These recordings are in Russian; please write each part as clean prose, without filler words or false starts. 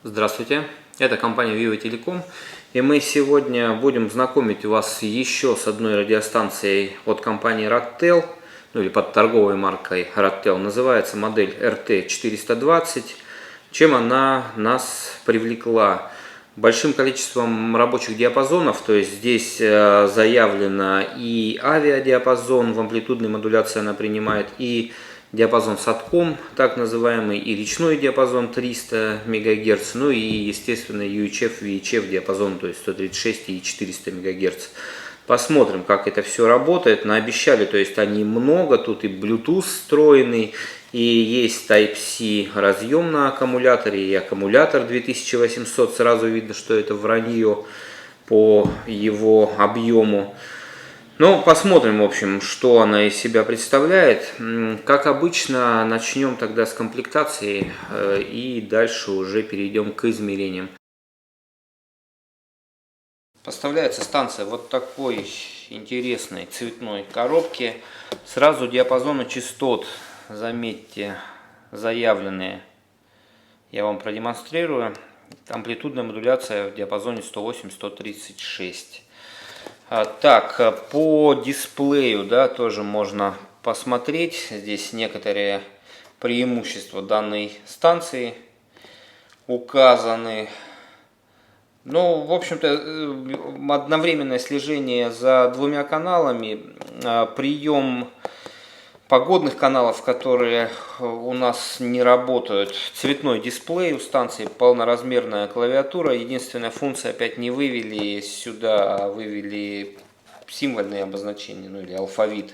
Здравствуйте, это компания Vivo Telecom, и мы сегодня будем знакомить вас еще с одной радиостанцией от компании Radtel, ну или под торговой маркой Radtel. Называется модель RT420. Чем она нас привлекла? Большим количеством рабочих диапазонов, то есть здесь заявлено и авиадиапазон, в амплитудной модуляции она принимает, и диапазон SATCOM, так называемый, и речной диапазон 300 МГц, ну и, естественно, UHF, VHF диапазон, то есть 136 и 400 МГц. Посмотрим, как это все работает. Наобещали, то есть они много, тут и Bluetooth встроенный, и есть Type-C разъем на аккумуляторе, и аккумулятор 2800, сразу видно, что это вранье по его объему. Ну, посмотрим, в общем, что она из себя представляет. Как обычно, начнем тогда с комплектации и дальше уже перейдем к измерениям. Поставляется станция вот такой интересной цветной коробке. Сразу диапазоны частот, заметьте, заявленные. Я вам продемонстрирую. Амплитудная модуляция в диапазоне 108-136. Так, по дисплею, да, тоже можно посмотреть. Здесь некоторые преимущества данной станции указаны. Ну, в общем-то, одновременное слежение за двумя каналами, прием погодных каналов, которые у нас не работают, цветной дисплей у станции, полноразмерная клавиатура. Единственная функция опять не вывели сюда, а вывели символьные обозначения, ну или алфавит,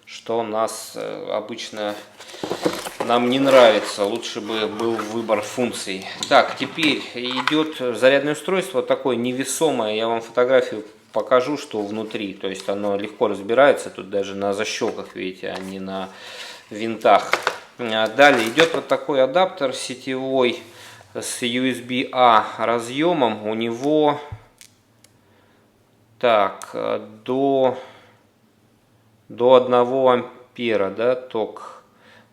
что нас обычно нам не нравится, лучше бы был выбор функций. Так, теперь идет зарядное устройство, такое невесомое, я вам фотографию покажу, что внутри, то есть оно легко разбирается, тут даже на защелках, видите, а не на винтах. Далее идет вот такой адаптер сетевой с USB-A разъемом, у него так, до 1 ампера, да, ток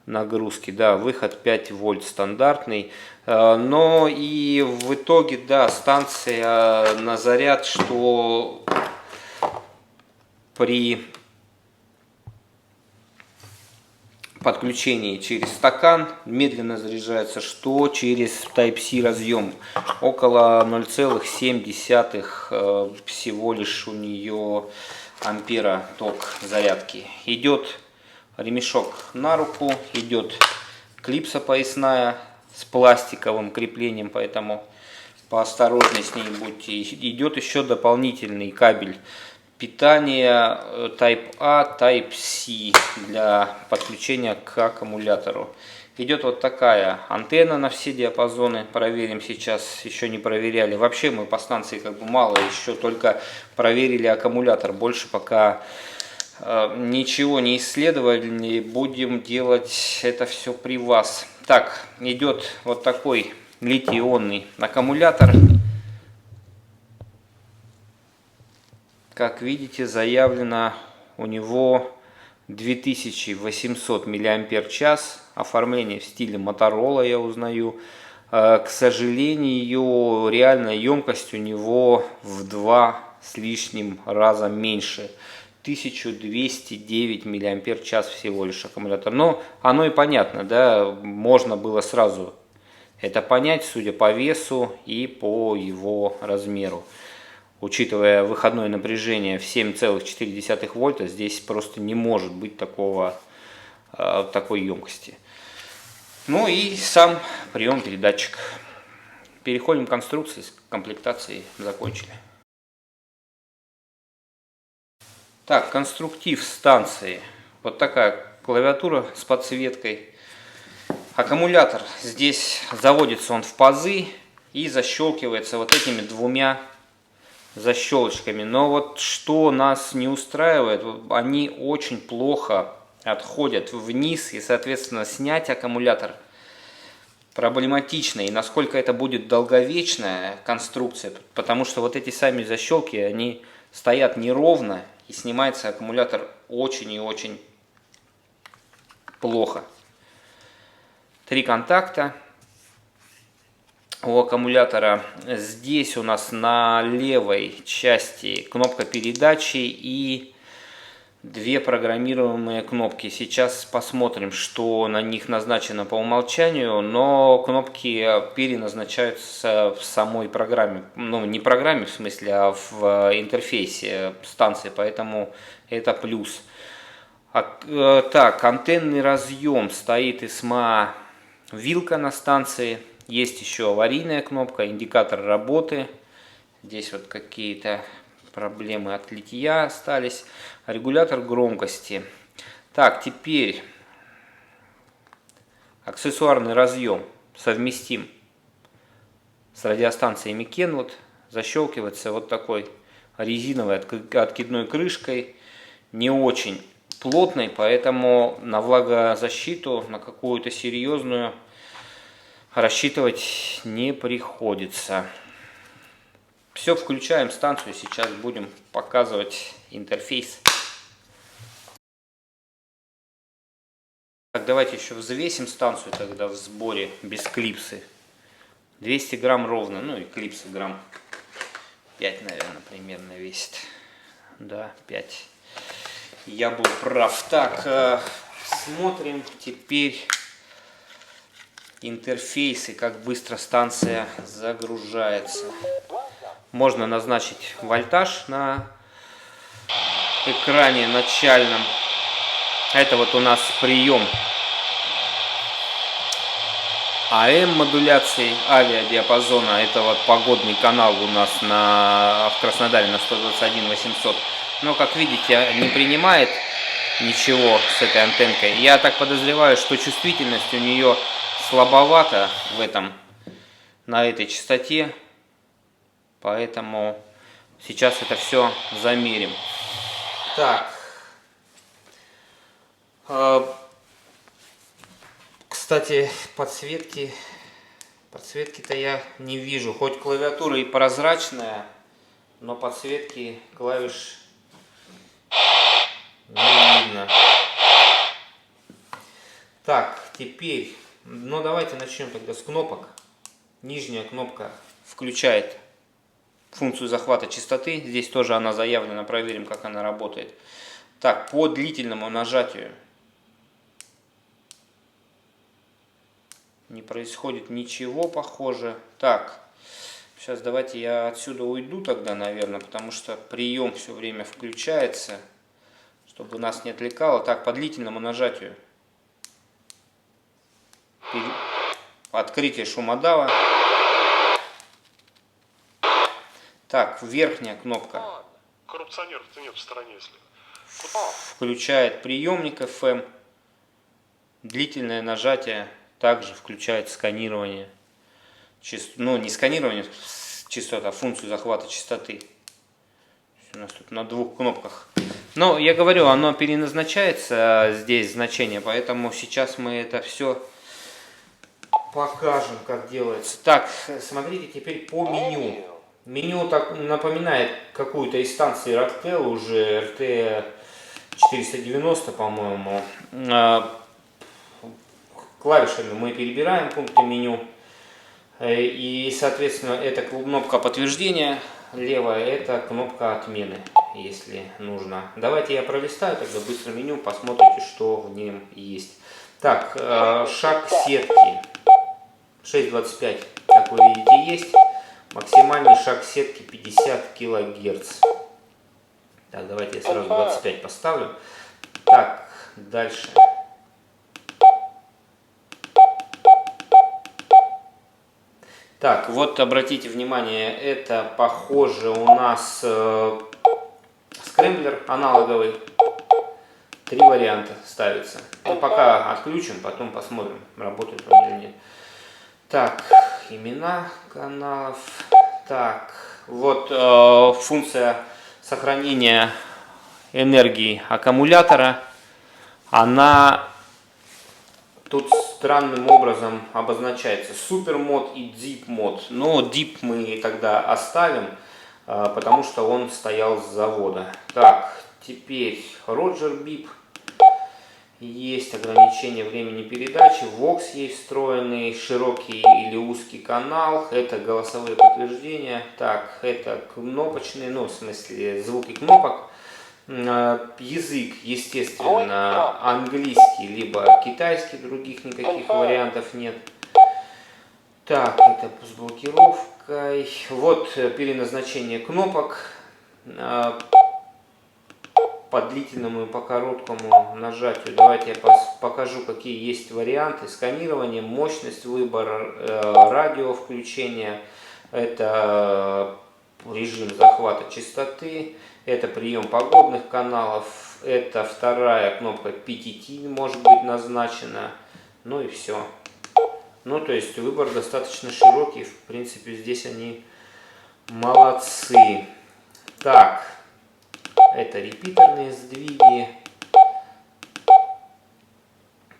нагрузки, да, выход 5 вольт стандартный, но и в итоге, да, станция на заряд, что при подключении через стакан медленно заряжается, что через Type-C разъем, около 0,7 всего лишь у нее ампера ток зарядки. Идет ремешок на руку, идет клипса поясная с пластиковым креплением, поэтому поосторожней с ней будьте. Идет еще дополнительный кабель питания Type-A, Type-C для подключения к аккумулятору. Идет вот такая антенна на все диапазоны. Проверим сейчас, еще не проверяли. Вообще мы по станции как бы мало, еще только проверили аккумулятор. Больше пока ничего не исследовали, будем делать это все при вас. Так, идет вот такой литий-ионный аккумулятор. Как видите, заявлено у него 2800 мАч. Оформление в стиле Motorola я узнаю. К сожалению, реальная емкость у него в 2 с лишним раза меньше. 1209 мАч всего лишь аккумулятор. Но оно и понятно, да, можно было сразу это понять, судя по весу и по его размеру. Учитывая выходное напряжение в 7,4 вольта, здесь просто не может быть такой емкости. Ну и сам прием-передатчик. Переходим к конструкции, с комплектацией закончили. Так, конструктив станции. Вот такая клавиатура с подсветкой. Аккумулятор здесь заводится он в пазы и защелкивается вот этими двумя защелочками. Но вот что нас не устраивает, они очень плохо отходят вниз, и, соответственно, снять аккумулятор проблематично. И насколько это будет долговечная конструкция, потому что вот эти сами защелки, они стоят неровно, и снимается аккумулятор очень и очень плохо. 3 контакта. у аккумулятора. Здесь у нас на левой части кнопка передачи и две программируемые кнопки. Сейчас посмотрим, что на них назначено по умолчанию, но кнопки переназначаются в самой программе. Ну, не программе в смысле, а в интерфейсе станции, поэтому это плюс. Так, антенный разъем стоит ISMA вилка на станции. Есть еще аварийная кнопка, индикатор работы. Здесь вот какие-то проблемы от литья остались. Регулятор громкости. Так, теперь аксессуарный разъем совместим с радиостанциями Kenwood. Защелкивается вот такой резиновой откидной крышкой. Не очень плотной, поэтому на влагозащиту, на какую-то серьезную рассчитывать не приходится. Все, включаем станцию, сейчас будем показывать интерфейс. Так, давайте еще взвесим станцию тогда в сборе, без клипсы. 200 грамм ровно, ну и клипсы грамм 5, наверное, примерно весит. Да, 5. Я был прав. Так, смотрим теперь интерфейсы, как быстро станция загружается. Можно назначить вольтаж на экране начальном. Это вот у нас прием АМ модуляции авиадиапазона. Это вот погодный канал у нас в Краснодаре на 121 800. Но, как видите, не принимает ничего с этой антенкой. Я так подозреваю, что чувствительность у нее слабовата на этой частоте. Поэтому сейчас это все замерим. Так. Кстати, подсветки-то я не вижу. Хоть клавиатура и прозрачная, но подсветки клавиш не видно. Так, теперь, ну давайте начнем тогда с кнопок. Нижняя кнопка включает функцию захвата частоты. Здесь тоже она заявлена, проверим, как она работает. Так, по длительному нажатию не происходит ничего, похоже. Так, сейчас давайте я отсюда уйду тогда, наверное, потому что прием все время включается, чтобы нас не отвлекало. Так, по длительному нажатию. Открытие шумодава. Так, верхняя кнопка. Коррупционеров-то нет в стране, если. Включает приемник FM. Длительное нажатие также включает сканирование. Ну, не сканирование частот, а функцию захвата частоты. У нас тут на двух кнопках. Но я говорю, оно переназначается здесь значение, поэтому сейчас мы это все покажем, как делается. Так, смотрите теперь по меню. Меню так напоминает какую-то из станций Rocktel, уже RT490, по-моему. Клавишами мы перебираем пункты меню. И, соответственно, это кнопка подтверждения. Левая – это кнопка отмены, если нужно. Давайте я пролистаю тогда быстро меню, посмотрите, что в нем есть. Так, шаг сетки 6.25, как вы видите, есть. Максимальный шаг сетки 50 кГц. Так, давайте я сразу 25 поставлю. Так, дальше. Так, вот обратите внимание, это похоже у нас скрэмблер аналоговый. 3 варианта ставится. Ну, пока отключим, потом посмотрим, работает он или нет. Так, имена каналов. Так, вот функция сохранения энергии аккумулятора. Она тут странным образом обозначается. Супер мод и Deep мод. Но Deep мы тогда оставим, потому что он стоял с завода. Так, теперь Roger Bip. Есть ограничение времени передачи, Vox есть встроенный, широкий или узкий канал, это голосовые подтверждения. Так, это кнопочные, ну в смысле звуки кнопок. Язык, естественно, английский, либо китайский, других никаких вариантов нет. Так, это с блокировкой. Вот переназначение кнопок. По длительному и по короткому нажатию. Давайте я покажу, какие есть варианты. Сканирование, мощность, выбор, радио включения. Это режим захвата частоты. Это прием погодных каналов. Это вторая кнопка PTT может быть назначена. Ну и все. Ну, то есть выбор достаточно широкий. В принципе, здесь они молодцы. Так. Это репитерные сдвиги.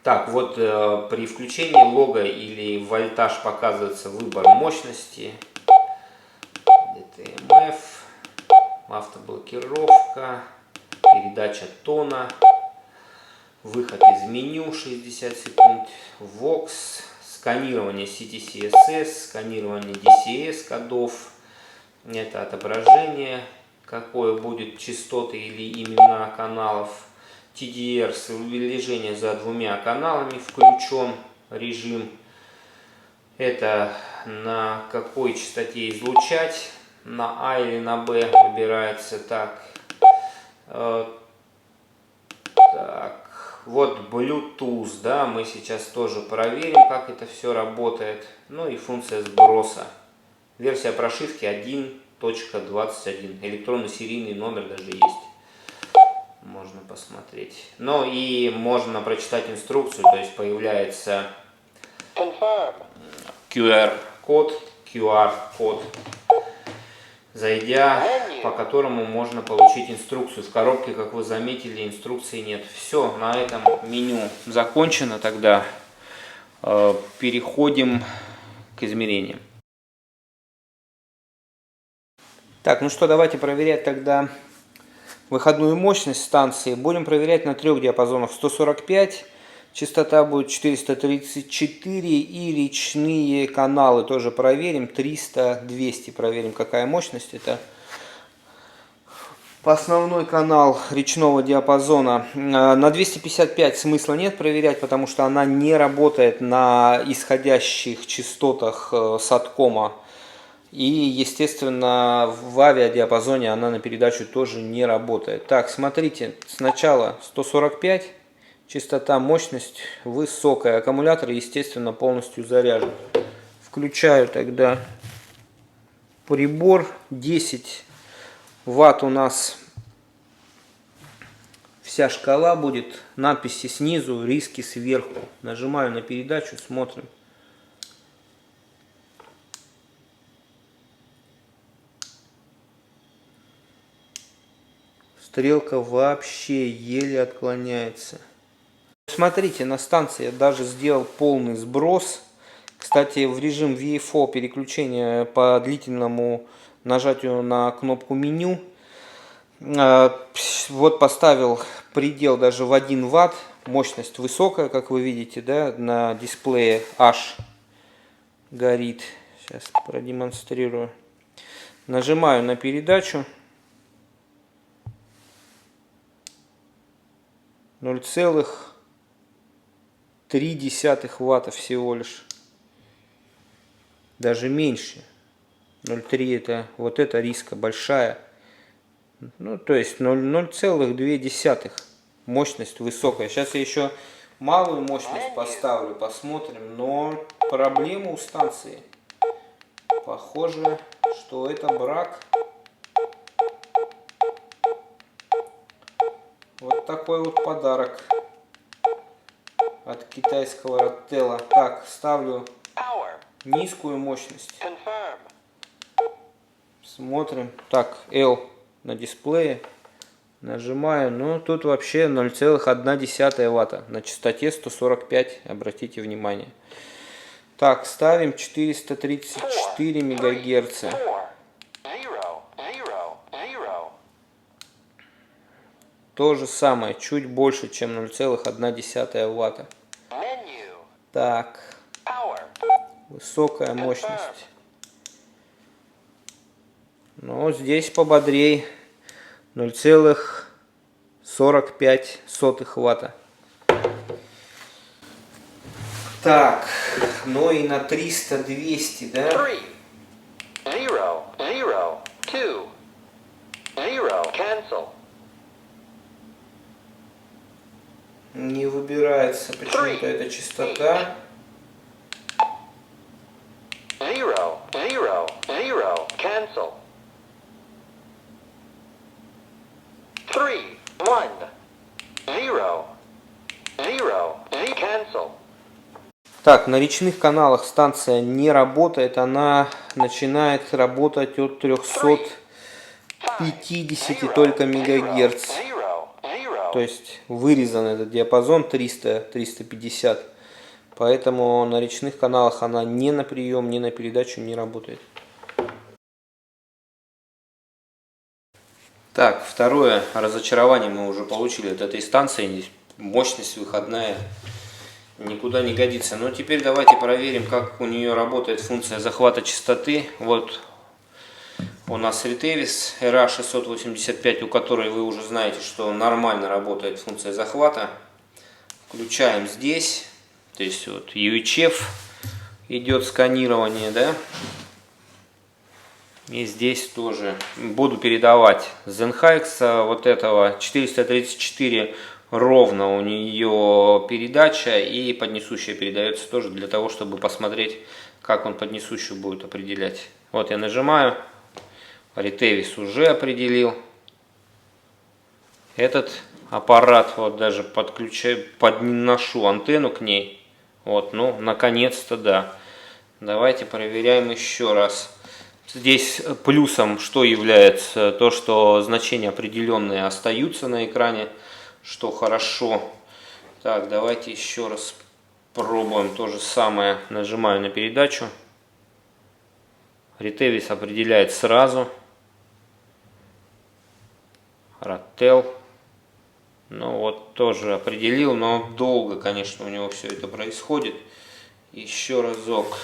Так, вот при включении лога или вольтаж показывается выбор мощности. DTMF, автоблокировка, передача тона, выход из меню 60 секунд, Vox, сканирование CTCSS, сканирование DCS кодов. Это отображение, какое будет частоты или имена каналов. TDR с увеличением за двумя каналами включен режим. Это на какой частоте излучать, на А или на Б выбирается. Так, вот Bluetooth, да, мы сейчас тоже проверим, как это все работает. Ну и функция сброса. Версия прошивки 1.21. Электронный серийный номер даже есть. Можно посмотреть. Ну и можно прочитать инструкцию, то есть появляется QR-код, зайдя, по которому можно получить инструкцию. В коробке, как вы заметили, инструкции нет. Все, на этом меню закончено. Тогда переходим к измерениям. Так, ну что, давайте проверять тогда выходную мощность станции. Будем проверять на 3 диапазонах. 145, частота будет 434 и речные каналы тоже проверим. 300, 200 проверим, какая мощность. Это основной канал речного диапазона. На 255 смысла нет проверять, потому что она не работает на исходящих частотах саткома. И, естественно, в авиадиапазоне она на передачу тоже не работает. Так, смотрите, сначала 145, частота, мощность высокая. Аккумулятор, естественно, полностью заряжен. Включаю тогда прибор. 10 ватт у нас вся шкала будет. Надписи снизу, риски сверху. Нажимаю на передачу, смотрим. Стрелка вообще еле отклоняется. Смотрите, на станции я даже сделал полный сброс. Кстати, в режим VFO переключения по длительному нажатию на кнопку меню. Вот поставил предел даже в 1 ватт. Мощность высокая, как вы видите, да, на дисплее H горит. Сейчас продемонстрирую. Нажимаю на передачу. 0,3 ватта всего лишь. Даже меньше. 0,3 это вот эта риска большая. Ну, то есть 0,2. Мощность высокая. Сейчас я еще малую мощность поставлю, посмотрим. Но проблема у станции. Похоже, что это брак. Вот такой вот подарок от китайского Ратела. Так, ставлю низкую мощность. Смотрим. Так, L на дисплее. Нажимаю. Ну, тут вообще 0,1 ватта на частоте 145. Обратите внимание. Так, ставим 434 мегагерца. 4, 0, 0, 0. То же самое, чуть больше, чем 0,1 ватта. Так, высокая мощность. Но здесь пободрей 0,45 ватта. Так, ну и на 300-200, да? 3, 0, 0, 2, 0, cancel. Не выбирается почему-то эта частота. 0, 0, 0, cancel. 3, 1, 0, 0, cancel. Так, на речных каналах станция не работает, она начинает работать от 350 только мегагерц. То есть вырезан этот диапазон 300-350. Поэтому на речных каналах она ни на прием, ни на передачу не работает. Так, второе разочарование мы уже получили от этой станции. Мощность выходная никуда не годится. Но теперь давайте проверим, как у нее работает функция захвата частоты. Вот у нас Retevis RA685, у которой вы уже знаете, что нормально работает функция захвата. Включаем здесь. То есть вот UHF идет сканирование, да? И здесь тоже буду передавать Zenhix вот этого 434 ровно у нее передача, и поднесущая передается тоже для того, чтобы посмотреть, как он поднесущую будет определять. Вот я нажимаю, Retevis уже определил. Этот аппарат вот даже подключаю, подношу антенну к ней. Вот, ну, наконец-то, да. Давайте проверяем еще раз. Здесь плюсом что является? То, что значения определенные остаются на экране, что хорошо. Так, давайте еще раз пробуем то же самое. Нажимаю на передачу. Retevis определяет сразу. Rattel. Ну вот тоже определил, но долго, конечно, у него все это происходит. Еще разок.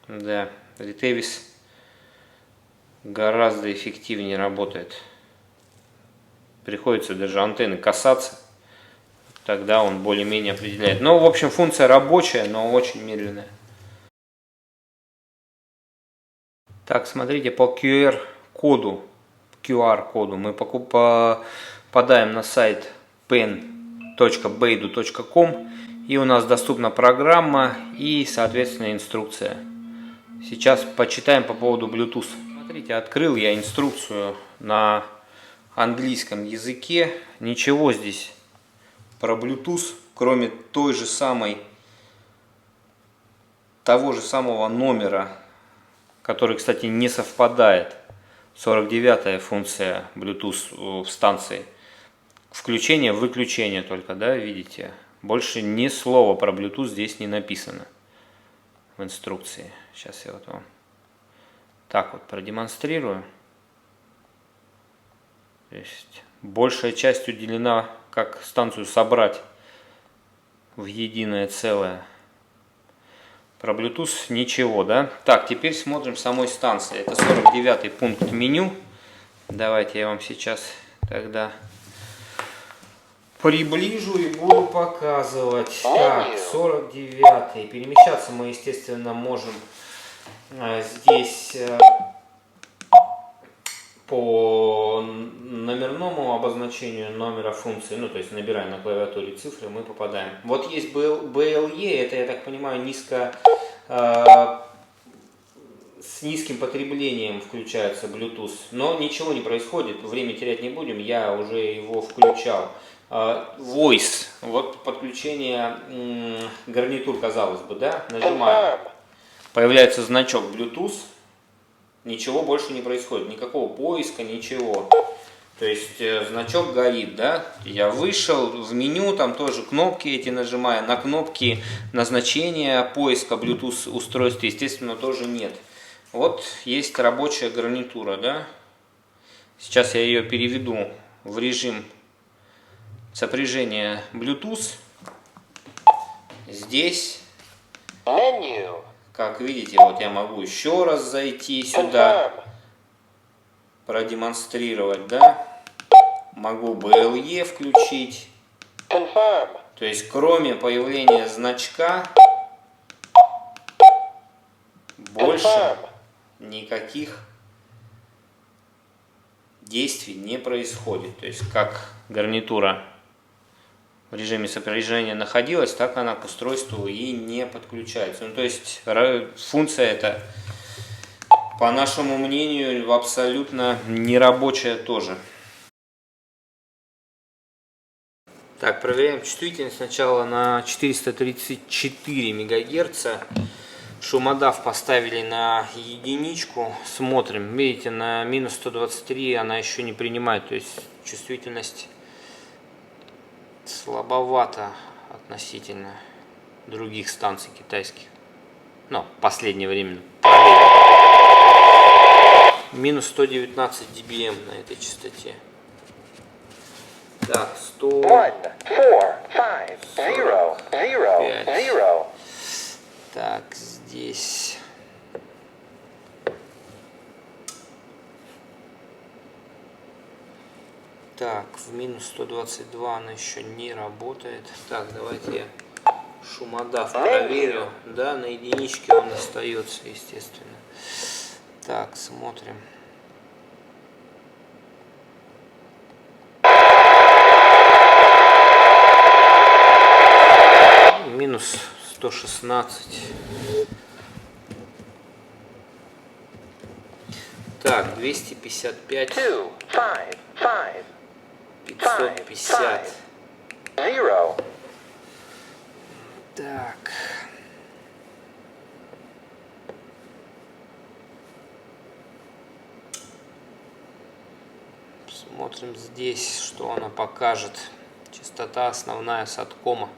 Да, Retevis гораздо эффективнее работает. Приходится даже антенны касаться. Тогда он более-менее определяет. Ну, в общем, функция рабочая, но очень медленная. Так, смотрите, по QR-коду мы попадаем на сайт pen.beidou.com, и у нас доступна программа и, соответственно, инструкция. Сейчас почитаем по поводу Bluetooth. Смотрите, открыл я инструкцию на английском языке. Ничего здесь про Bluetooth, кроме того же самого номера, который, кстати, не совпадает. 49-я функция Bluetooth в станции. Включение-выключение только, да, видите? Больше ни слова про Bluetooth здесь не написано в инструкции. Сейчас я вот вам так вот продемонстрирую. То есть большая часть уделена, как станцию собрать в единое целое. Про Bluetooth ничего, да? Так, теперь смотрим самой станции. Это 49-й пункт меню. Давайте я вам сейчас тогда приближу и буду показывать. Так, 49-й. Перемещаться мы, естественно, можем здесь по номерному обозначению номера функции, ну то есть набираем на клавиатуре цифры, мы попадаем. Вот есть BLE, это, я так понимаю, с низким потреблением включается Bluetooth, но ничего не происходит, время терять не будем, я уже его включал. Voice, вот подключение гарнитур, казалось бы, да, нажимаем, появляется значок Bluetooth. Ничего больше не происходит, никакого поиска, ничего. То есть значок горит, да? Я вышел в меню, там тоже кнопки эти нажимаю. На кнопки назначения поиска Bluetooth устройств, естественно, тоже нет. вот есть рабочая гарнитура, да? Сейчас я ее переведу в режим сопряжения Bluetooth. Здесь, Menu. как видите, вот я могу еще раз зайти сюда, Confirm. продемонстрировать, да? Могу BLE включить. Confirm. То есть, кроме появления значка, больше Confirm. никаких действий не происходит. То есть, как гарнитура в режиме сопряжения находилась, так она к устройству и не подключается. Ну, то есть, функция эта, по нашему мнению, абсолютно нерабочая тоже. Так, проверяем чувствительность сначала на 434 МГц. Шумодав поставили на единичку. Смотрим. Видите, на минус 123 она еще не принимает. То есть чувствительность слабовата относительно других станций китайских. Ну, в последнее время проверим. Минус 119 dBm на этой частоте. Так, 100... 1, 4, 5, 0, 0, 0. Так, здесь... Так, в минус 122 она еще не работает. Так, давайте я шумодав проверю. Да, на единичке он остается, естественно. Так, смотрим. Минус 116. Так, 255. 2, 5, 5, 550. 0. Так. Смотрим здесь, что она покажет. Частота основная саткома.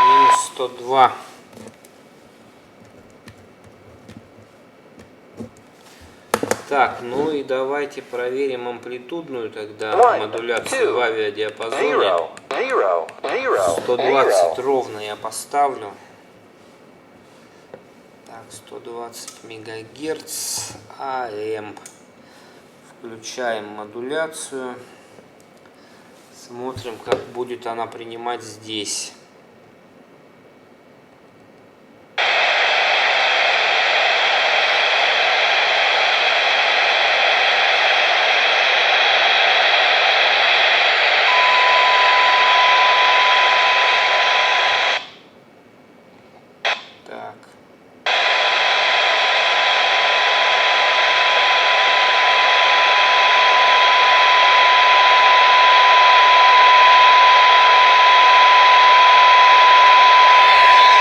Минус 102. Так, ну и давайте проверим амплитудную тогда модуляцию в авиадиапазоне. 0, 0, 0, 120 0. ровно я поставлю. Так, 120 мегагерц АМ. Включаем модуляцию. Смотрим, как будет она принимать здесь. Так.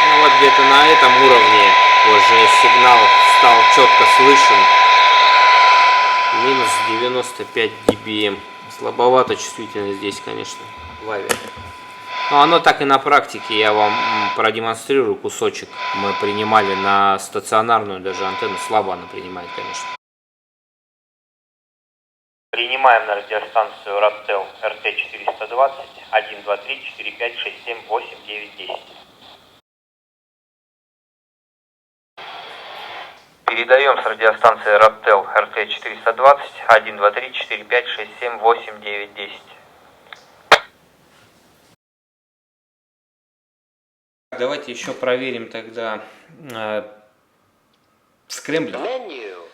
Ну вот где-то на этом уровне уже сигнал стал четко слышен. Минус 95 dBm. Слабовато чувствительность здесь, конечно, в авиа. Но оно так и на практике, я вам продемонстрирую кусочек. Мы принимали на стационарную даже антенну, слабо она принимает, конечно. Принимаем на радиостанцию RATTEL RT420 1, 2, 3, 4, 5, 6, 7, 8, 9, 10. Передаем с радиостанции RATTEL RT420 1, 2, 3, 4, 5, 6, 7, 8, 9, 10. Давайте еще проверим тогда скрэмблер. Menu.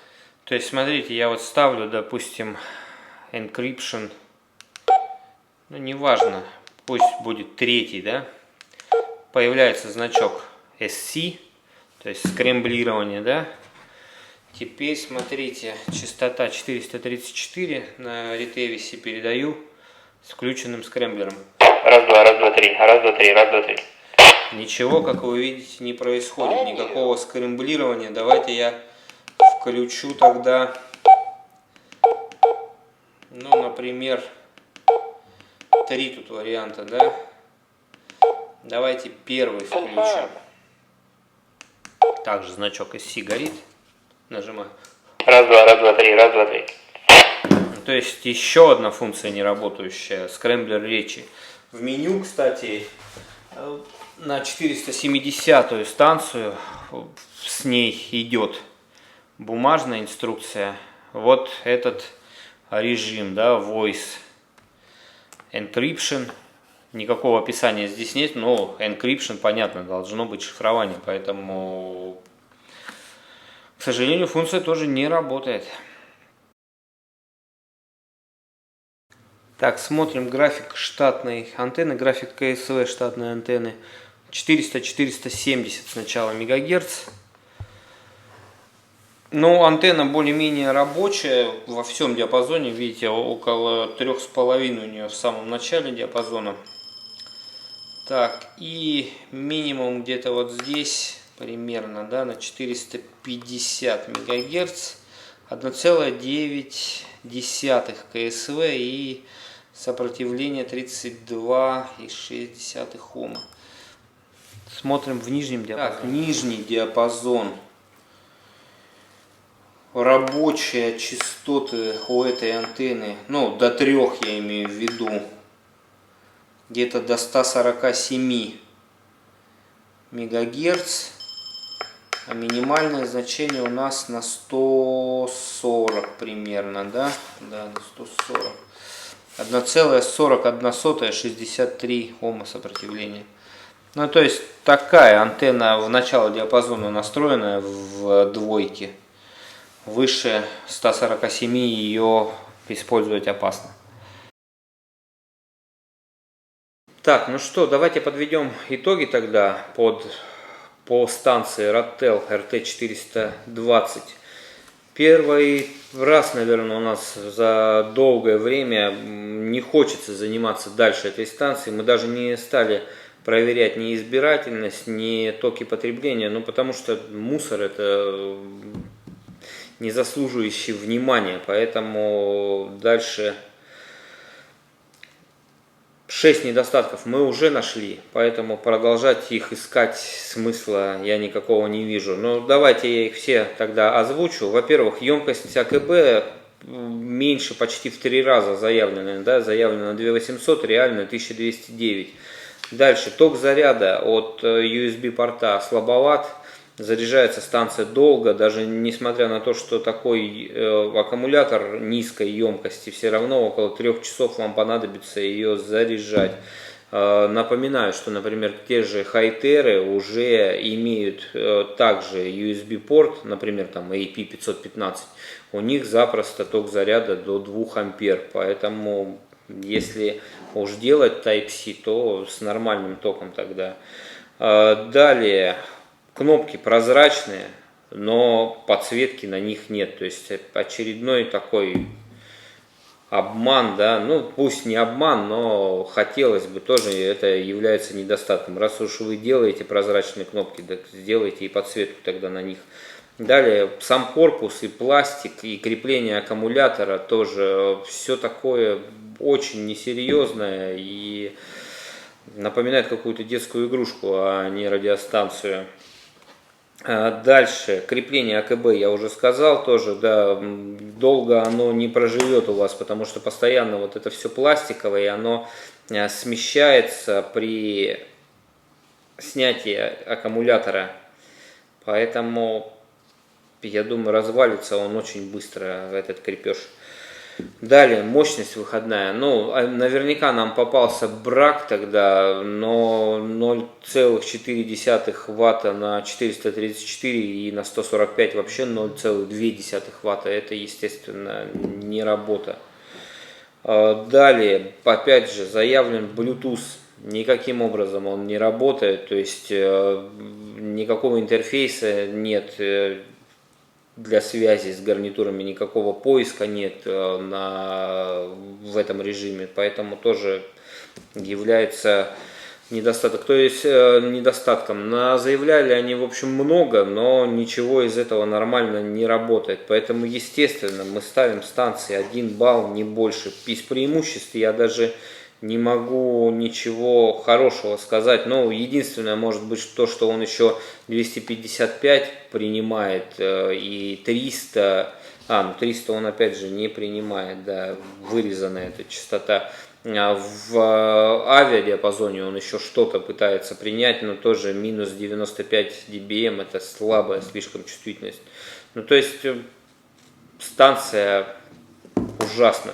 То есть, смотрите, я вот ставлю, допустим, encryption. Ну, неважно, пусть будет третий, да. Появляется значок SC, то есть скрэмблирование, да. Теперь, смотрите, частота 434 на ретевисе передаю с включенным скрэмблером. Раз, два, три, раз, два, три, раз, два, три. Ничего, как вы видите, не происходит, никакого скрэмблирования. Давайте я включу тогда например, 3 тут варианта, да? Давайте первый включим. Также значок SC горит. Нажимаю. Раз, два, три, раз, два, три. То есть еще одна функция не работающая, скрэмблер речи. В меню, кстати, на 470-ю станцию с ней идет бумажная инструкция. Вот этот режим, да, Voice Encryption. Никакого описания здесь нет, но Encryption, понятно, должно быть шифрование, поэтому, к сожалению, функция тоже не работает. Так, смотрим график штатной антенны, график КСВ штатной антенны. 400-470 сначала мегагерц. Но антенна более-менее рабочая во всем диапазоне. Видите, около 3,5 у нее в самом начале диапазона. Так, и минимум где-то вот здесь примерно, да, на 450 мегагерц. 1,9 КСВ и сопротивление 32,6 Ома. Смотрим в нижнем диапазоне. Так, нижний диапазон. Рабочие частоты у этой антенны, ну, до 3 я имею в виду, где-то до 147 мегагерц. А минимальное значение у нас на 140 примерно, да? Да, на 140. 1,41 Ома сопротивления. Ну, то есть такая антенна в начало диапазона настроенная в двойке. Выше 147 ее использовать опасно. Так, ну что, давайте подведем итоги тогда по станции Rattel RT420. Первый раз, наверное, у нас за долгое время не хочется заниматься дальше этой станции. Мы даже не стали проверять ни избирательность, ни токи потребления, ну потому что мусор это не заслуживающий внимания, поэтому дальше 6 недостатков мы уже нашли, поэтому продолжать их искать смысла я никакого не вижу. Но давайте я их все тогда озвучу. Во-первых, емкость АКБ меньше почти в 3 раза заявлена, да, заявлено 2800, реально 1209. Дальше, ток заряда от USB порта слабоват. Заряжается станция долго, даже несмотря на то, что такой аккумулятор низкой емкости, все равно около 3 часов вам понадобится ее заряжать. Напоминаю, что, например, те же хайтеры уже имеют также USB порт, например, там AP515, у них запросто ток заряда до 2 ампер, поэтому если уж делать Type-C, то с нормальным током тогда. Далее. Кнопки прозрачные, но подсветки на них нет. То есть очередной такой обман, да, ну пусть не обман, но хотелось бы тоже, это является недостатком. Раз уж вы делаете прозрачные кнопки, так сделайте и подсветку тогда на них. Далее сам корпус и пластик, и крепление аккумулятора тоже все такое очень несерьезное и напоминает какую-то детскую игрушку, а не радиостанцию. Дальше, крепление АКБ я уже сказал тоже, да, долго оно не проживет у вас, потому что постоянно вот это все пластиковое, и оно смещается при снятии аккумулятора, поэтому, я думаю, развалится он очень быстро, этот крепеж. Далее, мощность выходная. Ну, наверняка нам попался брак тогда, но 0,4 ватта на 434 и на 145 вообще 0,2 ватта. Это, естественно, не работа. Далее, опять же, заявлен Bluetooth. Никаким образом он не работает, то есть никакого интерфейса нет. Для связи с гарнитурами, никакого поиска нет в этом режиме, поэтому тоже является недостаток. То есть недостатком. Заявляли они, в общем, много, но ничего из этого нормально не работает. Поэтому, естественно, мы ставим станции 1 балл, не больше. Из преимуществ я даже не могу ничего хорошего сказать. Но единственное, может быть, то, что он еще 255 принимает и 300. 300 он опять же не принимает, да, вырезанная эта частота. В авиадиапазоне он еще что-то пытается принять, но тоже минус 95 dBm, это слабая слишком чувствительность. Ну, то есть станция ужасна.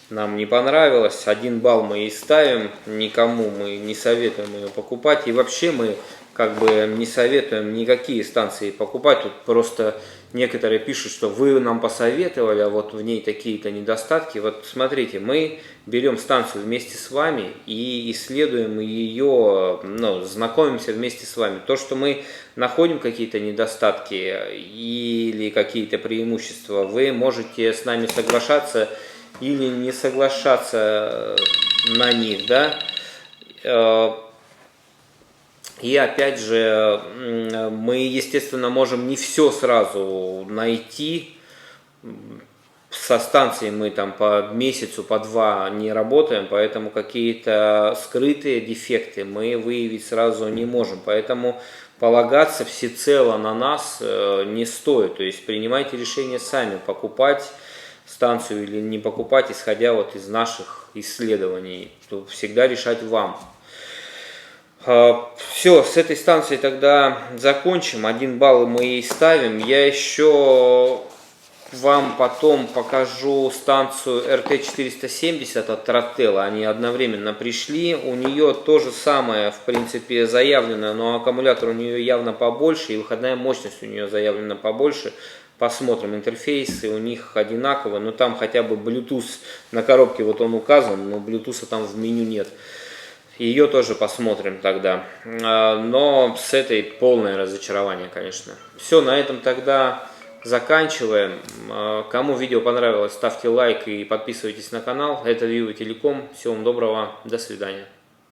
Нам не понравилось, 1 балл мы ей ставим, никому мы не советуем ее покупать. И вообще мы как бы не советуем никакие станции покупать. Тут просто некоторые пишут, что вы нам посоветовали, а вот в ней такие-то недостатки. Вот смотрите, мы берем станцию вместе с вами и исследуем ее, знакомимся вместе с вами. То, что мы находим какие-то недостатки или какие-то преимущества, вы можете с нами соглашаться или не соглашаться на них, да. И опять же, мы, естественно, можем не все сразу найти. Со станцией мы там по месяцу, по 2 не работаем, поэтому какие-то скрытые дефекты мы выявить сразу не можем. Поэтому полагаться всецело на нас не стоит. То есть принимайте решение сами, покупать станцию или не покупать, исходя вот из наших исследований. То всегда решать вам. Все, с этой станцией тогда закончим. 1 балл мы ей ставим. Я еще вам потом покажу станцию RT470 от Ratel. Они одновременно пришли. У нее то же самое, в принципе, заявлено, но аккумулятор у нее явно побольше, и выходная мощность у нее заявлена побольше. Посмотрим, интерфейсы у них одинаково, но там хотя бы Bluetooth на коробке, вот он указан, но Bluetooth там в меню нет. Ее тоже посмотрим тогда. Но с этой полное разочарование, конечно. Все, на этом тогда заканчиваем. Кому видео понравилось, ставьте лайк и подписывайтесь на канал. Это Vivo Telecom. Всего вам доброго. До свидания.